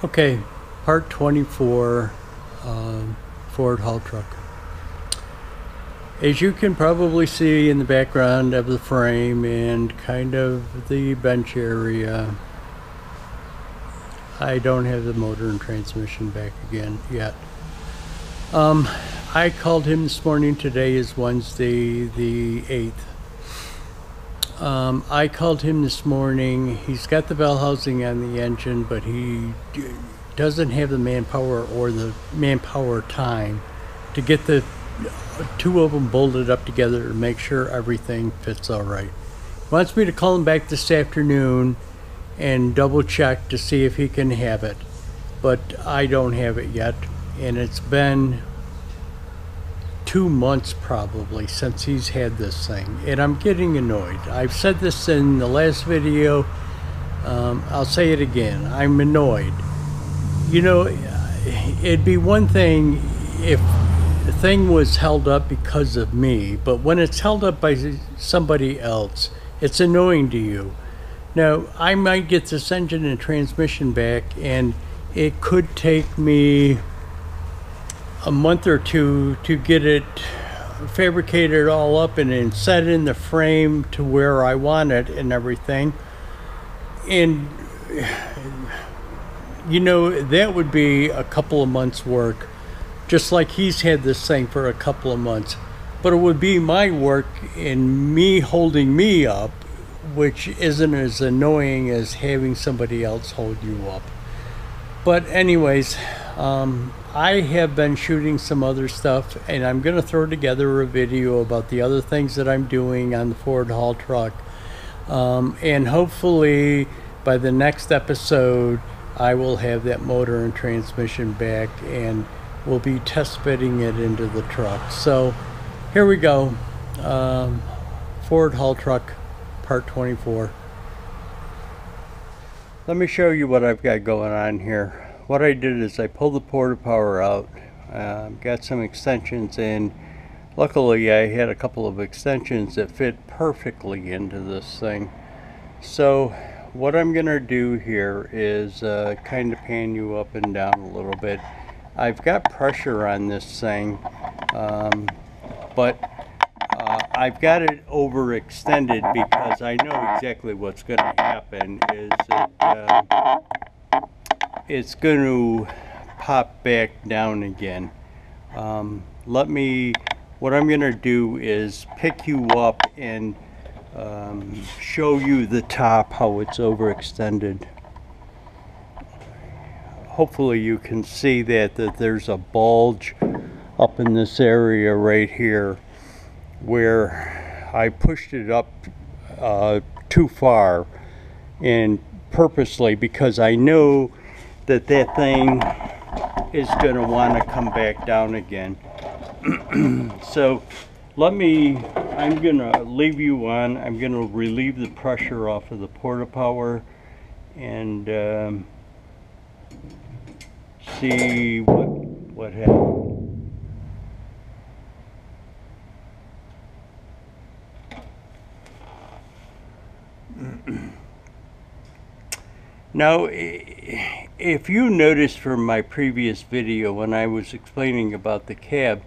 Okay, part 24, Ford haul truck. As you can probably see in the background of the frame and kind of the bench area, I don't have the motor and transmission back again yet. I called him this morning. Today is Wednesday the 8th. I called him this morning. He's got the bell housing on the engine, but he doesn't have the manpower or the manpower time to get the two of them bolted up together to make sure everything fits all right. He wants me to call him back this afternoon and double check to see if he can have it, but I don't have it yet, and it's been 2 months probably since he's had this thing, and I'm getting annoyed. I've said this in the last video. I'll say it again. I'm annoyed. You know, it'd be one thing if the thing was held up because of me, but when it's held up by somebody else, it's annoying to you. Now, I might get this engine and transmission back, and it could take me a month or two to get it fabricated all up and then set in the frame to where I want it and everything. And you know, that would be a couple of months work, just like he's had this thing for a couple of months. But it would be my work and me holding me up, which isn't as annoying as having somebody else hold you up. But anyways, I have been shooting some other stuff, and I'm going to throw together a video about the other things that I'm doing on the Ford haul truck. And hopefully by the next episode, I will have that motor and transmission back, and we'll be test fitting it into the truck. So here we go. Ford haul truck, part 24. Let me show you what I've got going on here. What I did is I pulled the porta power out, got some extensions in. Luckily I had a couple of extensions that fit perfectly into this thing. So what I'm gonna do here is kind of pan you up and down a little bit. I've got pressure on this thing, but I've got it overextended because I know exactly what's going to happen is that it's going to pop back down again. What I'm going to do is pick you up and show you the top, how it's overextended. Hopefully you can see that there's a bulge up in this area right here where I pushed it up too far, and purposely, because I know that that thing is going to want to come back down again. So I'm going to leave you on. I'm going to relieve the pressure off of the porta power and see what happens. Now, if you noticed from my previous video when I was explaining about the cab,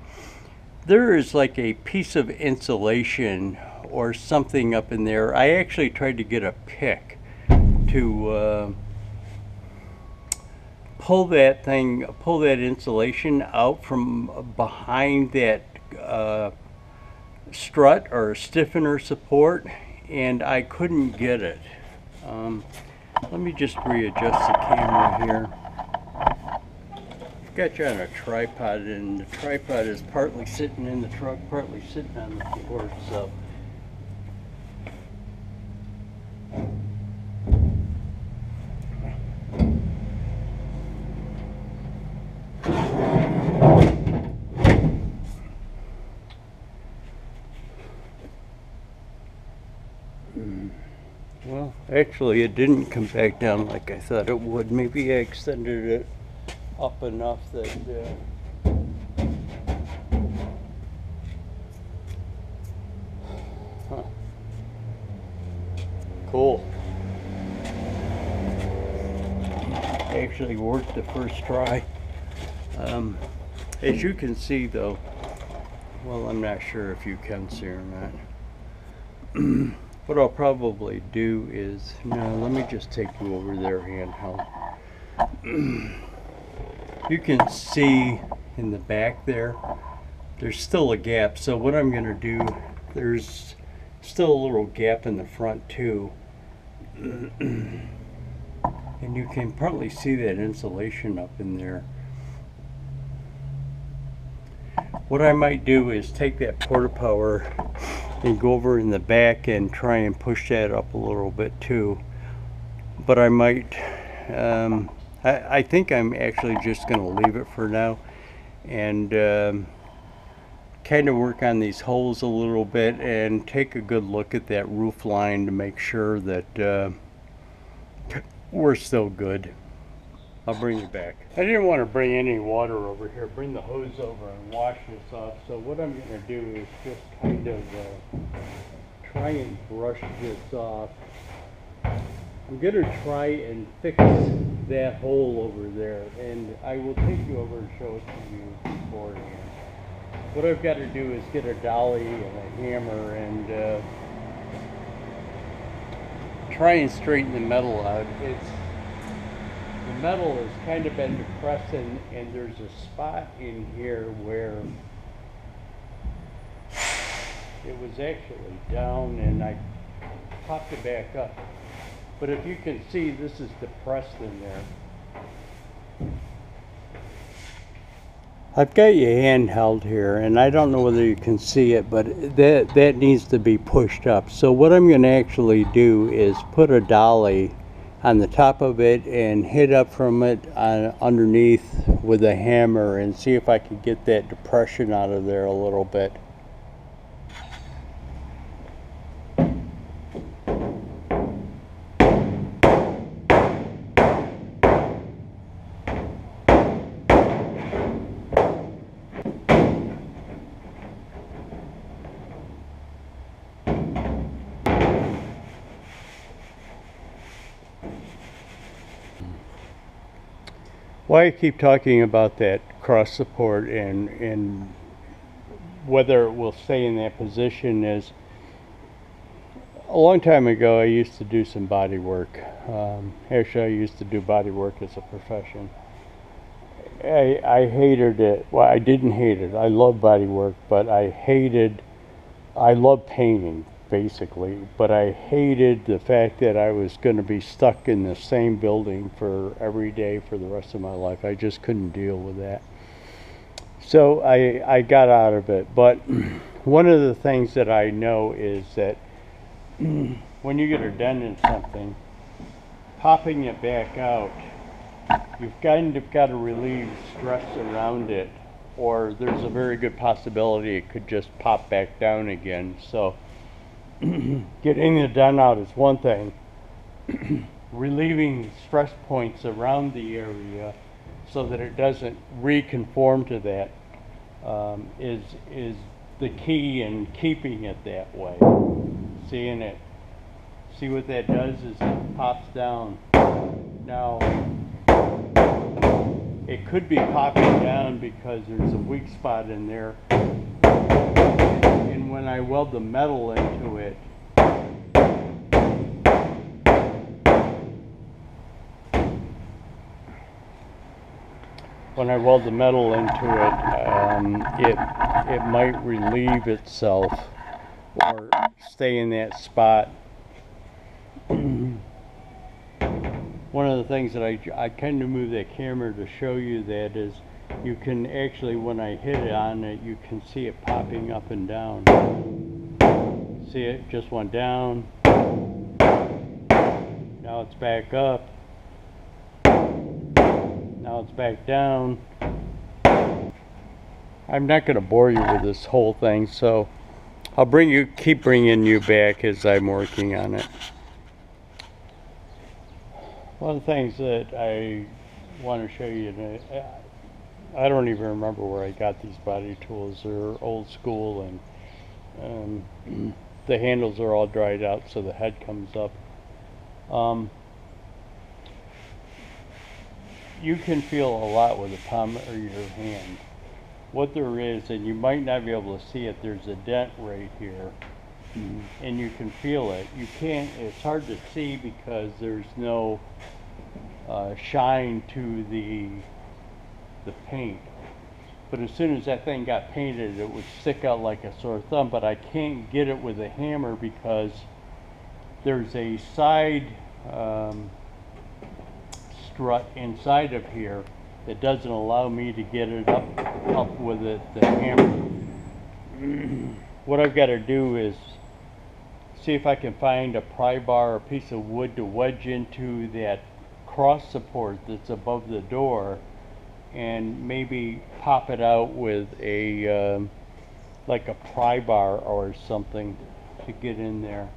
there is like a piece of insulation or something up in there. I actually tried to get a pick to pull that insulation out from behind that strut or stiffener support, and I couldn't get it. Let me just readjust the camera here. I've got you on a tripod, and the tripod is partly sitting in the truck, partly sitting on the floor, so. Well, actually it didn't come back down like I thought it would. Maybe I extended it up enough that Cool. actually worked the first try. As you can see though, well, I'm not sure if you can see or not. What I'll probably do is, no, let me just take you over there handheld. You can see in the back there, there's still a gap. So what I'm going to do, there's still a little gap in the front too. And you can probably see that insulation up in there. What I might do is take that porta power and go over in the back and try and push that up a little bit too. But I might, I think I'm actually just going to leave it for now and kind of work on these holes a little bit and take a good look at that roof line to make sure that we're still good. I'll bring you back. I didn't want to bring any water over here, bring the hose over and wash this off. So what I'm going to do is just kind of try and brush this off. I'm going to try and fix that hole over there, and I will take you over and show it to you beforehand. What I've got to do is get a dolly and a hammer and try and straighten the metal out. The metal has kind of been depressed, and there's a spot in here where it was actually down, and I popped it back up. But if you can see, this is depressed in there. I've got you handheld here, and I don't know whether you can see it, but that needs to be pushed up. So what I'm going to actually do is put a dolly on the top of it and hit up from it underneath with a hammer and see if I can get that depression out of there a little bit. Why I keep talking about that cross support and whether it will stay in that position is, a long time ago I used to do some body work. Actually I used to do body work as a profession. I hated it. Well, I didn't hate it. I love body work, but I love painting basically, but I hated the fact that I was going to be stuck in the same building for every day for the rest of my life. I just couldn't deal with that. So I got out of it. But one of the things that I know is that when you get a dent in something, popping it back out, you've kind of got to relieve stress around it, or there's a very good possibility it could just pop back down again. So getting the dent out is one thing. Relieving stress points around the area so that it doesn't reconform to that is the key in keeping it that way. Seeing it, see what that does is it pops down. Now it could be popping down because there's a weak spot in there. And when I weld the metal into it, it might relieve itself or stay in that spot. One of the things that I kind of move that camera to show you that is, you can actually, when I hit it on it, you can see it popping up and down. See, it just went down. Now it's back up. Now it's back down. I'm not going to bore you with this whole thing, so I'll keep bringing you back as I'm working on it. One of the things that I want to show you today, I don't even remember where I got these body tools. They're old school, and the handles are all dried out, so the head comes up. you can feel a lot with the palm of your hand. What there is, and you might not be able to see it, there's a dent right here, and you can feel it. You can't, it's hard to see because there's no shine to the paint. But as soon as that thing got painted, it would stick out like a sore thumb, but I can't get it with a hammer because there's a side strut inside of here that doesn't allow me to get it up with the hammer. What I've got to do is see if I can find a pry bar or a piece of wood to wedge into that cross support that's above the door, and maybe pop it out with a like a pry bar or something to get in there.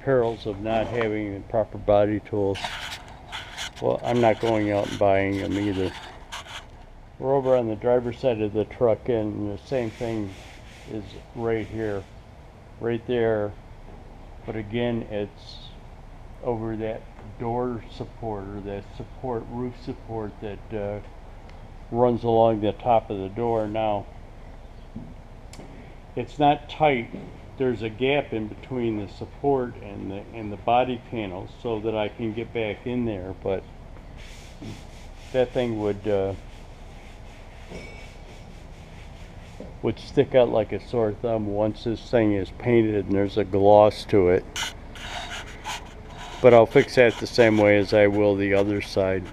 Perils of not having the proper body tools. Well, I'm not going out and buying them either. We're over on the driver's side of the truck, and the same thing is right here, right there, but again it's over that door support, or that support, roof support that runs along the top of the door. Now it's not tight, there's a gap in between the support and the body panels so that I can get back in there, but that thing would stick out like a sore thumb once this thing is painted and there's a gloss to it. But I'll fix that the same way as I will the other side.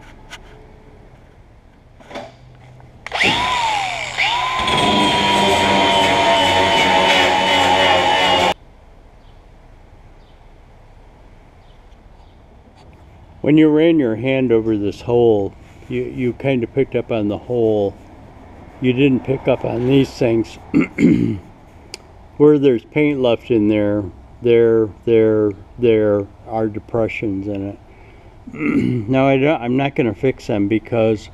When you ran your hand over this hole, you kind of picked up on the hole. You didn't pick up on these things. Where there's paint left in there are depressions in it. Now I'm not going to fix them because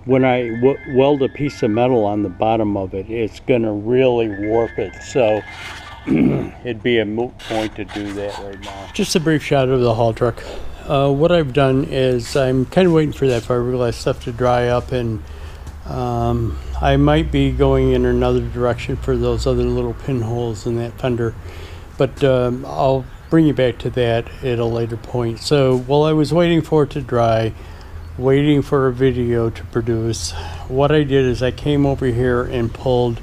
when I weld a piece of metal on the bottom of it, it's going to really warp it. So it'd be a moot point to do that right now. Just a brief shot of the haul truck. What I've done is I'm kind of waiting for that fiberglass stuff to dry up, and I might be going in another direction for those other little pinholes in that fender, but I'll bring you back to that at a later point. So while I was waiting for it to dry, waiting for a video to produce, what I did is I came over here and pulled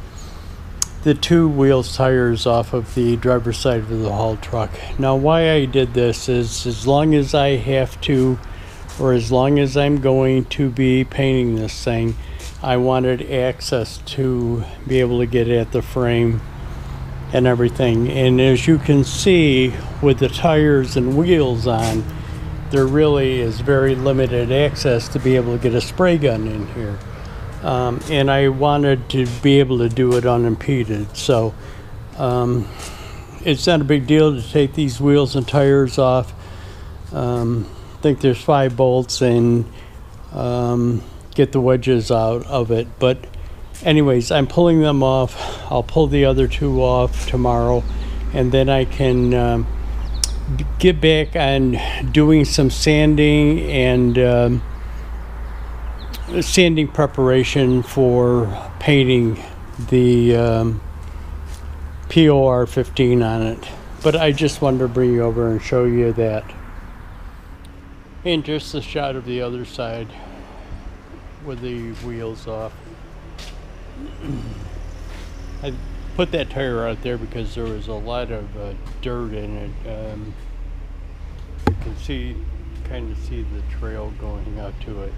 the two wheels tires off of the driver's side of the haul truck. Now why I did this is, as long as I have to, or as long as I'm going to be painting this thing, I wanted access to be able to get at the frame and everything. And as you can see, with the tires and wheels on, there really is very limited access to be able to get a spray gun in here. And I wanted to be able to do it unimpeded. So it's not a big deal to take these wheels and tires off. I think there's 5 bolts, and get the wedges out of it. But anyways, I'm pulling them off. I'll pull the other 2 off tomorrow, and then I can get back on doing some sanding and sanding preparation for painting the POR 15 on it. But I just wanted to bring you over and show you that. And just a shot of the other side with the wheels off. I put that tire out there because there was a lot of dirt in it. You can kind of see the trail going out to it.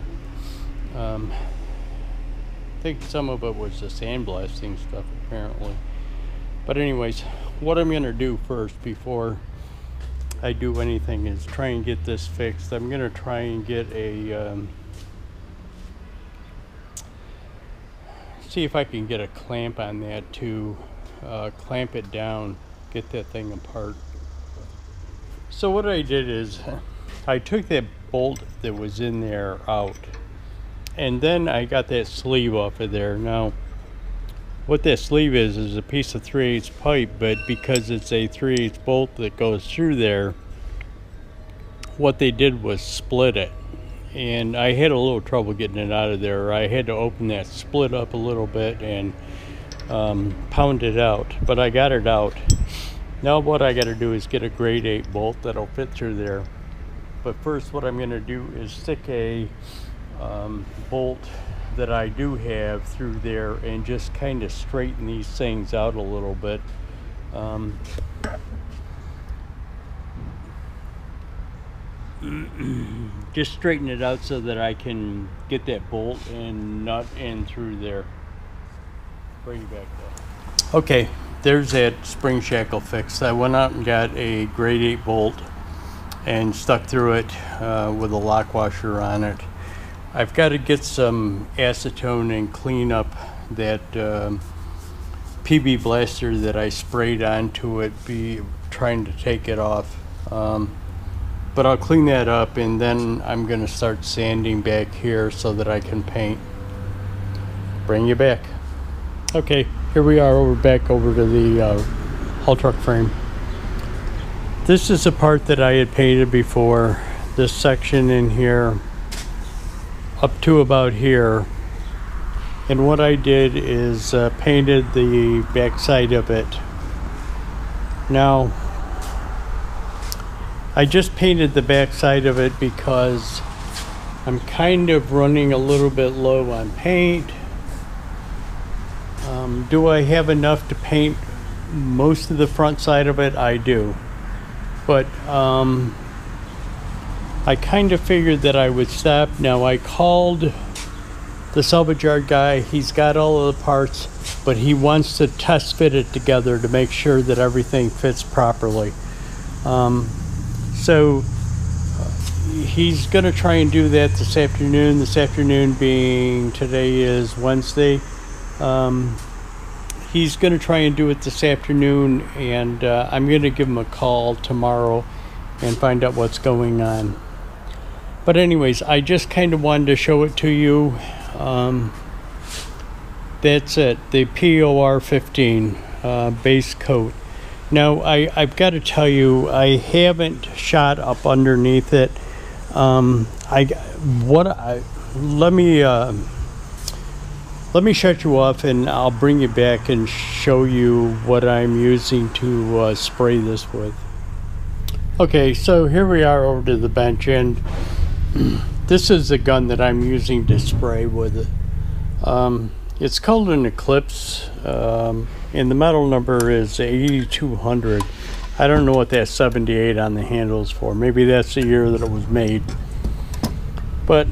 I think some of it was the sandblasting stuff apparently. But anyways, what I'm going to do first before I do anything is try and get this fixed. I'm going to try and get a see if I can get a clamp on that to clamp it down, get that thing apart. So what I did is I took that bolt that was in there out, and then I got that sleeve off of there. Now what that sleeve is a piece of 3/8 pipe, but because it's a 3/8 bolt that goes through there, what they did was split it, and I had a little trouble getting it out of there. I had to open that split up a little bit and pound it out, but I got it out. Now what I got to do is get a grade 8 bolt that'll fit through there. But first what I'm going to do is stick a bolt that I do have through there and just kind of straighten these things out a little bit. Just straighten it out so that I can get that bolt and nut in through there. Bring it back there. Okay, there's that spring shackle fixed. I went out and got a grade 8 bolt and stuck through it with a lock washer on it. I've got to get some acetone and clean up that PB blaster that I sprayed onto it, trying to take it off. But I'll clean that up, and then I'm going to start sanding back here so that I can paint. Bring you back. Okay, here we are back over to the haul truck frame. This is a part that I had painted before. This section in here up to about here, and what I did is painted the back side of it. Now I just painted the back side of it because I'm kind of running a little bit low on paint. Do I have enough to paint most of the front side of it? I do, but I kind of figured that I would stop. Now I called the salvage yard guy. He's got all of the parts, but he wants to test fit it together to make sure that everything fits properly. So he's going to try and do that this afternoon. This afternoon being, today is Wednesday. He's going to try and do it this afternoon, and I'm going to give him a call tomorrow and find out what's going on. But anyways, I just kind of wanted to show it to you. That's it, the POR 15 base coat. Now I've got to tell you, I haven't shot up underneath it. Let me shut you off, and I'll bring you back and show you what I'm using to spray this with. Okay, so here we are over to the bench, and this is the gun that I'm using to spray with it. It's called an Eclipse, and the model number is 8200. I don't know what that 78 on the handle is for. Maybe that's the year that it was made. But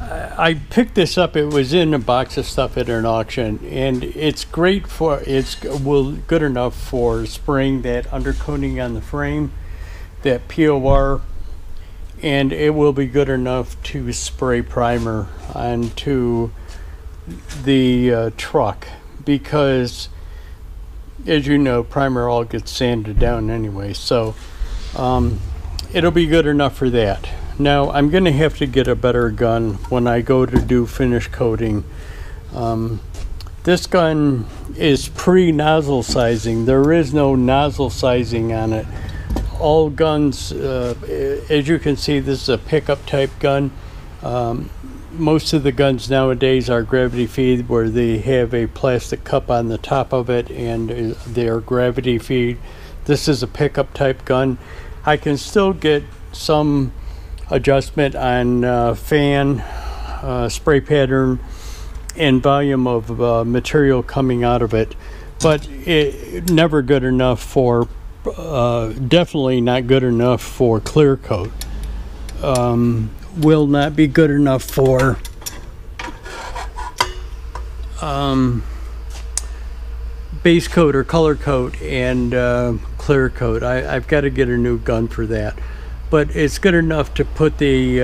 I picked this up. It was in a box of stuff at an auction, and it's great for, good enough for spraying that undercoating on the frame, that POR, and it will be good enough to spray primer onto the truck, because as you know, primer all gets sanded down anyway, so it'll be good enough for that. Now I'm going to have to get a better gun when I go to do finish coating. This gun is pre-nozzle sizing. There is no nozzle sizing on it. All guns, as you can see, this is a pickup type gun. Most of the guns nowadays are gravity feed, where they have a plastic cup on the top of it and they are gravity feed. This is a pickup type gun. I can still get some adjustment on fan, spray pattern, and volume of material coming out of it, but it never good enough for, definitely not good enough for clear coat. Will not be good enough for base coat or color coat and clear coat. I've got to get a new gun for that, but it's good enough to put the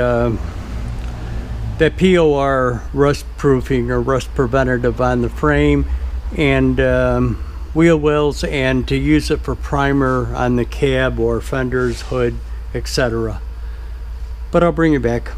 that POR rust proofing or rust preventative on the frame and wheel wells, and to use it for primer on the cab or fenders, hood, etc. But I'll bring you back.